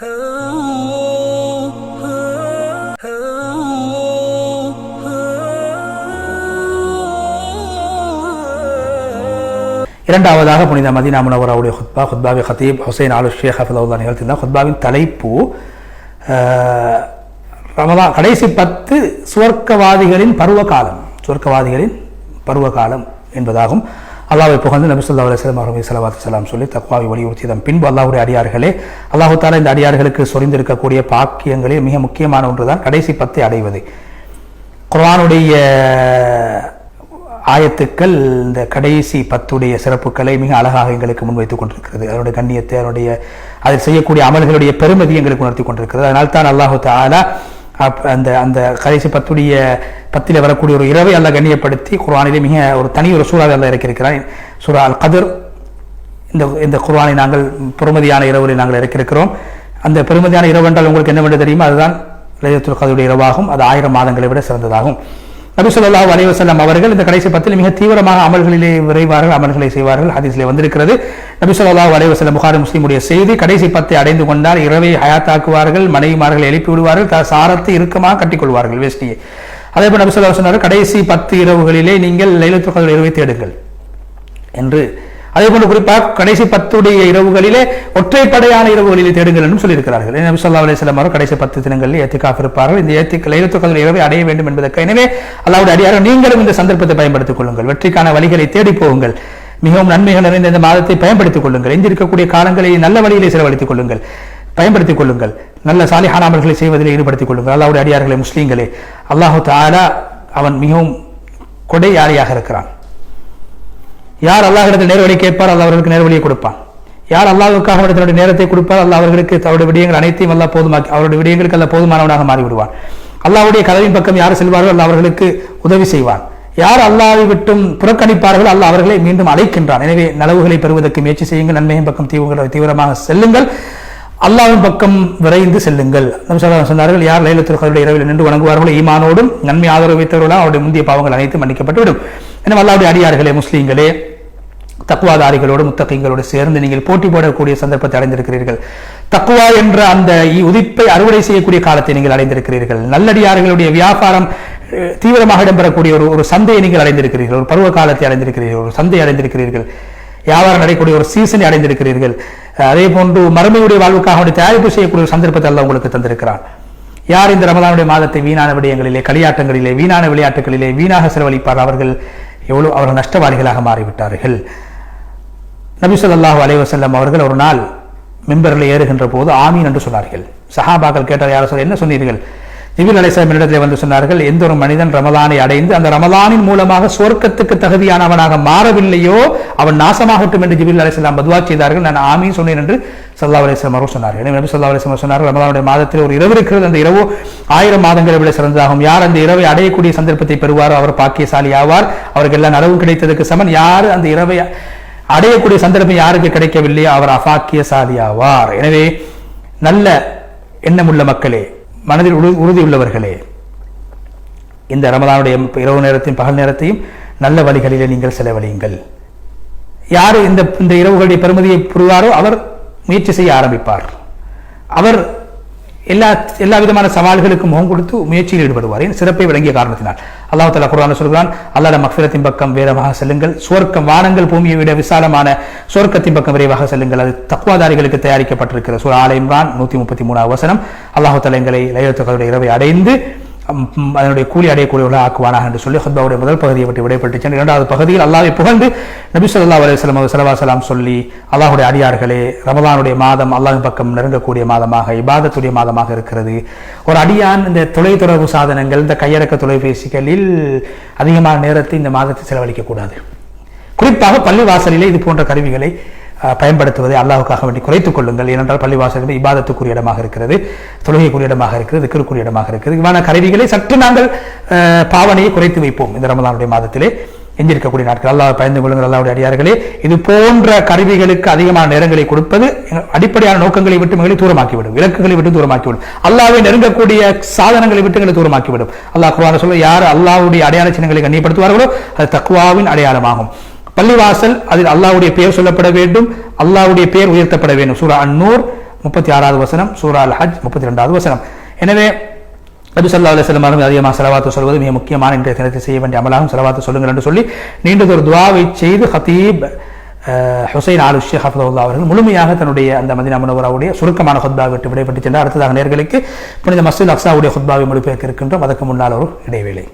இரண்டாவதாக புனித மதீனா முனவராவுடைய ஹுத்பாவை ஹதீப் ஹுசைன் ஆலு ஷேக் ஹஃபிதஹுல்லாஹ் நிகழ்த்தினார். ஹுத்பாவின் தலைப்பு ரமலான் கடைசி 10 சுவர்க்கவாதிகளின் பருவகாலம் என்பதாகும். அல்லாஹ்வை புகழ்ந்து நபி ஸல்லல்லாஹு அலைஹி வஸல்லம் அவர்கள் ஸலவாத்து ஸலாம் சொல்லி தக்வாவை வலியுறுத்தியதன் பின்பு அல்லாஹ்வுடைய அடியார்களே, அல்லாஹ் தஆலா இந்த அடியார்களுக்கு சொரிந்திருக்கக்கூடிய பாக்கியங்களில் மிக முக்கியமான ஒன்றுதான் கடைசி 10 அடைவது. குர்ஆனுடைய ஆயத்துக்கள் இந்த கடைசி 10 சிறப்புகளை மிக அழகாக எங்களுக்கு முன்வைத்துக் கொண்டிருக்கிறது. அதனுடைய கண்ணியத்தை, அதில் செய்யக்கூடிய அமல்களுடைய பெருமதி எங்களுக்கு உணர்த்தி கொண்டிருக்கிறது. அதனால் தான் அல்லாஹ் தஆலா அந்த கடைசி 10 வரக்கூடிய ஒரு இரவை அல்லாஹ் கண்ணியப்படுத்தி குர்ஆனிலே மிக ஒரு தனி ஒரு சூறாவை அல்லாஹ் இறக்கியிருக்கிறான். சூரா அல் கத்ர். இந்த குர்ஆனை நாங்கள் பெருமதியான இரவுகளை நாங்கள் இறக்கியிருக்கிறோம். அந்த பெருமதியான இரவு என்றால் உங்களுக்கு என்னவென்று தெரியுமா? அதுதான் லைலத்துல் கத்ருடைய இரவாகும். அது 1000 மாதங்களை விட சிறந்ததாகும். நபி ஸல்லல்லாஹு அலைஹி வஸல்லம் அவர்கள் இந்த கடைசி 10 மிக தீவிரமாக அமல்களிலே விரைவார்கள், அமல்களை செய்வார்கள். ஹதீஸிலே வந்திருக்கிறது. நபி ஸல்லல்லாஹு அலைஹி வஸல்லம் புகாரி முஸ்லிமுடைய செய்தி, கடைசி 10 அடைந்து கொண்டால் இரவை ஹயாத்தாக்குவார்கள், மனைவிமார்களை எழுப்பி விடுவார்கள், சாரத்தை இறுக்கமாக கட்டிக்கொள்வார்கள், வேஷ்டியை. அதேபோல் நபி ஸல்லல்லாஹு அலைஹி வஸல்லம் கடைசி 10 இரவுகளிலே நீங்கள் லைலத்துல் கத்ர் இரவை தேடுங்கள் என்று, அதேபோன்று குறிப்பாக கடைசி 10 இரவுகளிலே ஒற்றைப்படையான இரவுகளிலே தேடுங்கள் என்றும் சொல்லியிருக்கிறார்கள். நபி ஸல்லல்லாஹு அலைஹி வஸல்லம் அவர்கள் கடைசி 10 தினங்களில் இத்திகாஃப் இருப்பார்கள். இந்த லைலத்துல் கத்ர் இரவை அடைய வேண்டும் என்பதற்கு. எனவே அல்லாஹ்வுடைய அடியார்கள் நீங்களும் இந்த சந்தர்ப்பத்தை பயன்படுத்திக் கொள்ளுங்கள். வெற்றிக்கான வழிகளை தேடி போகுங்கள். மிகவும் நன்மைகள் நிறைந்த இந்த மாதத்தை பயன்படுத்திக் கொள்ளுங்கள். எஞ்சிருக்கக்கூடிய காலங்களை நல்ல வழியிலே செலவழித்துக் கொள்ளுங்கள், பயன்படுத்திக் கொள்ளுங்கள். நல்ல சாலிஹான அமல்களை செய்வதிலே ஈடுபடுத்திக் கொள்ளுங்கள். அல்லாஹ்வுடைய அடியார்களே, முஸ்லீம்களே, அல்லாஹ் தஆலா அவன் மிகவும் கொடையாளியாக இருக்கிறான். யார் அல்லாஹ்விடத்தில் நேர்வழி கேட்பார், அல்லாஹ் அவர்களுக்கு நேர்வழியை கொடுப்பான். யார் அல்லாஹ்வுக்காக தன்னுடைய நேரத்தை கொடுப்பார், அல்லாஹ் அவர்களுக்கு அவருடைய விடயங்கள் அனைத்தையும் அல்லாஹ் போதுமாக்கி அவருடைய விடயங்களுக்கு அல்லாஹ் போதுமானவனாக மாறிவிடுவான். அல்லாஹ்வுடைய கதவின் பக்கம் யார் செல்வார்கள், அல்லாஹ் அவர்களுக்கு உதவி செய்வான். யார் அல்லாஹ்வை விட்டும் புறக்கணிப்பார்கள், அல்லாஹ் அவர்களை மீண்டும் அழைக்கின்றான். எனவே நலவுகளை பெறுவதற்கு முயற்சி செய்யுங்கள். நன்மையின் பக்கம் தீவிரமாக செல்லுங்கள். அல்லாஹ்வின் பக்கம் விரைந்து செல்லுங்கள். நபி ஸல்லல்லாஹு அலைஹி வஸல்லம் சொன்னார்கள், யார் லைலத்துல் கத்ருடைய இரவில் நின்று வணங்குவார்களோ ஈமானோடும் நன்மை ஆதரவு வைத்தவர்களால் அவருடைய முந்தைய பாவங்கள் அனைத்தும் மன்னிக்கப்பட்டுவிடும். எனவே அல்லாஹ்வுடைய அடியார்களே, முஸ்லீம்களே, தக்வாதாரிகளோடு முத்தகீங்களோடு சேர்ந்து நீங்கள் போட்டி போடக்கூடிய சந்தர்ப்பத்தை அடைந்திருக்கிறீர்கள். தக்வா என்ற அந்த உதிப்பை அறுவடை செய்யக்கூடிய காலத்தை நீங்கள் அடைந்திருக்கிறீர்கள். நல்லடியார்களுடைய வியாபாரம் தீவிரமாக இடம்பெறக்கூடிய ஒரு சந்தையை நீங்கள் அடைந்திருக்கிறீர்கள். ஒரு பருவ காலத்தை அடைந்திருக்கிறீர்கள், ஒரு சந்தையை அடைந்திருக்கிறீர்கள். வியாபாரம் நடைக்கூடிய ஒரு சீசனை அடைந்திருக்கிறீர்கள். அதே போன்று மறுமையுடைய வாழ்வுக்காக தயாரிப்பு செய்யக்கூடிய ஒரு சந்தர்ப்பத்தை அல்லாஹ் உங்களுக்கு தந்திருக்கிறான். யார் இந்த ரமலானுடைய மாதத்தை வீணான விடயங்களிலே, களியாட்டங்களிலே, வீணான விளையாட்டுகளிலே வீணாக செலவழிப்பார், அவர்கள் நஷ்டவாளிகளாக மாறிவிட்டார்கள். நபி ஸல்லல்லாஹு அலைஹி வஸல்லம் அவர்கள் ஒரு நாள் மிம்பரில் ஏறுகின்ற போது ஆமீன் என்று சொன்னார்கள். சஹாபாக்கள் கேட்டார், யார் சொல்ல என்ன சொன்னீர்கள்? ஜிப்ரீல் அலைஹிஸ்ஸலாம் இடத்திலே வந்து சொன்னார்கள், எந்த ஒரு மனிதன் ரமலானை அடைந்து அந்த ரமலானின் மூலமாக சொர்க்கத்துக்கு தகுதியானவனாக மாறவில்லையோ அவன் நாசமாகட்டும் என்று ஜிப்ரீல் அலைஹிஸ்ஸலாம் பதுவா செய்தார்கள். நான் ஆமீன் சொன்னேன் என்று ஸல்லல்லாஹு அலைஹி வஸல்லம் அவர்கள் சொன்னார்கள். நபி ஸல்லல்லாஹு அலைஹி வஸல்லம் சொன்னார்கள், ரமலானுடைய மாதத்தில் ஒரு இரவு இருக்கிறது, அந்த இரவு 1000 மாதங்களை விட சிறந்ததாகும். யார் அந்த இரவை அடையக்கூடிய சந்தர்ப்பத்தை பெறுவாரோ அவர் பாக்கியசாலி ஆவார், அவருக்கு எல்லா நலவும் கிடைத்ததற்கு சமன். யார் அந்த இரவை அடையக்கூடிய சந்தர்ப்பம் யாருக்கு கிடைக்கவில்லையோ அவர் அபாக்கியசாலி ஆவார். எனவே நல்ல எண்ணமுள்ள மக்களே, மனதில் உறுதி உள்ளவர்களே, இந்த ரமலானுடைய இரவு நேரத்தையும் பகல் நேரத்தையும் நல்ல வழிகளிலே நீங்கள் செலவழியுங்கள். யார் இந்த இரவுகளுடைய பெருமதியை புரிவாரோ அவர் முயற்சி செய்ய ஆரம்பிப்பார். அவர் எல்லா விதமான சவால்களுக்கும் முகம் கொடுத்து முயற்சியில் ஈடுபடுவார். சிறப்பை விளங்கிய காரணத்தினால் அல்லாஹ் தஆலா குர்ஆனில் சொல்கிறான், அல்லாஹ்வுடைய மக்ஃபிரத்தின் பக்கம் வேகமாக செல்லுங்கள். சுவர்க்கம் வானங்கள் பூமியை விட விசாலமான சுவர்க்கத்தின் பக்கம் விரைவாக செல்லுங்கள். அது தக்வாதாரிகளுக்கு தயாரிக்கப்பட்டிருக்கிறது. சூரா ஆல இம்ரான் 133வது வசனம். அல்லாஹ் தஆலா எங்களை லைலத்துல் கத்ருடைய இரவை அடைந்து அதனுடைய கூலி அடையக்கூடியவர்களாக ஆக்குவானாக என்று சொல்லி ஹுத்பாவுடைய முதல் பகுதியை விட்டு விடைபெற்று சென்று இரண்டாவது பகுதியில் அல்லாஹ்வை புகழ்ந்து நபி ஸல்லல்லாஹு அலைஹி வஸல்லம் ஸலவாத்து ஸலாம் சொல்லி, அல்லாஹ்வுடைய அடியார்களே, ரமலானுடைய மாதம் அல்லாஹ்வின் பக்கம் நெருங்கக்கூடிய மாதமாக, இபாதத்துடைய மாதமாக இருக்கிறது. ஒரு அடியான் இந்த தொலைத்தொடர்பு சாதனங்கள், இந்த கையடக்க தொலைபேசிகளில் அதிகமான நேரத்தை இந்த மாதத்தை செலவழிக்கக்கூடாது. குறிப்பாக பள்ளிவாசலிலே இது போன்ற கருவிகளை பயன்படுத்துவதை அல்லாஹ்வுக்காக வேண்டி குறைத்துக் கொள்ளுங்கள். ஏனென்றால் பள்ளிவாசல் இபாதத்துக்குரிய இடமாக இருக்கிறது, தொழுகைக்குரிய இடமாக இருக்கிறது, திக்ருக்குரிய இடமாக இருக்கிறது. இவ்வாறான கருவிகளை சற்று நாங்கள் பாவனையை குறைத்து வைப்போம். இந்த ரமலானுடைய மாதத்திலே எஞ்சிருக்கக்கூடிய நாட்கள் அல்லாஹ் பயந்து கொள்ளுங்கள். அல்லாஹ்வுடைய அடியார்களே, இது போன்ற கருவிகளுக்கு அதிகமான நேரங்களை கொடுப்பது அடிப்படையான நோக்கங்களை விட்டு எங்களை தூரமாக்கிவிடும், இலக்குகளை விட்டு தூரமாக்கிவிடும், அல்லாஹ்வை நெருங்கக்கூடிய சாதனங்களை விட்டு எங்களை தூரமாக்கிவிடும். அல்லாஹ் குர்ஆனில் சொல்ல, யார் அல்லாஹ்வுடைய அடையாள சின்னங்களை கண்ணியப்படுத்துவார்களோ அது தக்வாவின் அடையாளமாகும். பள்ளிவாசல் அதில் அல்லாஹ்வுடைய பெயர் சொல்லப்பட வேண்டும், அல்லாஹ்வுடைய பெயர் உயர்த்தப்பட வேண்டும். சூரா அன்-நூர் 36வது வசனம், சூரா அல் ஹஜ் 32வது வசனம். எனவே நபி ஸல்லல்லாஹு அலைஹி வஸல்லம் அவர்கள் அதிகமாக ஸலவாத்து சொல்வது மிக முக்கியமான இன்றைய தினத்தில் செய்ய வேண்டிய அமலாகும். ஸலவாத்து சொல்லுங்கள் என்று சொல்லி நீண்டதொரு துஆவை செய்து ஹதீப் ஹுசைன் ஆல் ஷேக் ஹஃபிதுல்லாஹ் அவர்கள் முழுமையாக தன்னுடைய அந்த மதீனா முனவ்வராவுடைய சுருக்கமான ஹுத்பாவை விட்டு விடைபெற்று சென்றார். அடுத்ததாக நேயர்களுக்கு புனித மஸ்ஜித் அக்ஸாவுடைய ஹுத்பாவை மொழிபெயர்க்க இருக்கின்றோம். அதற்கு முன்னால் ஒரு இடைவேளை.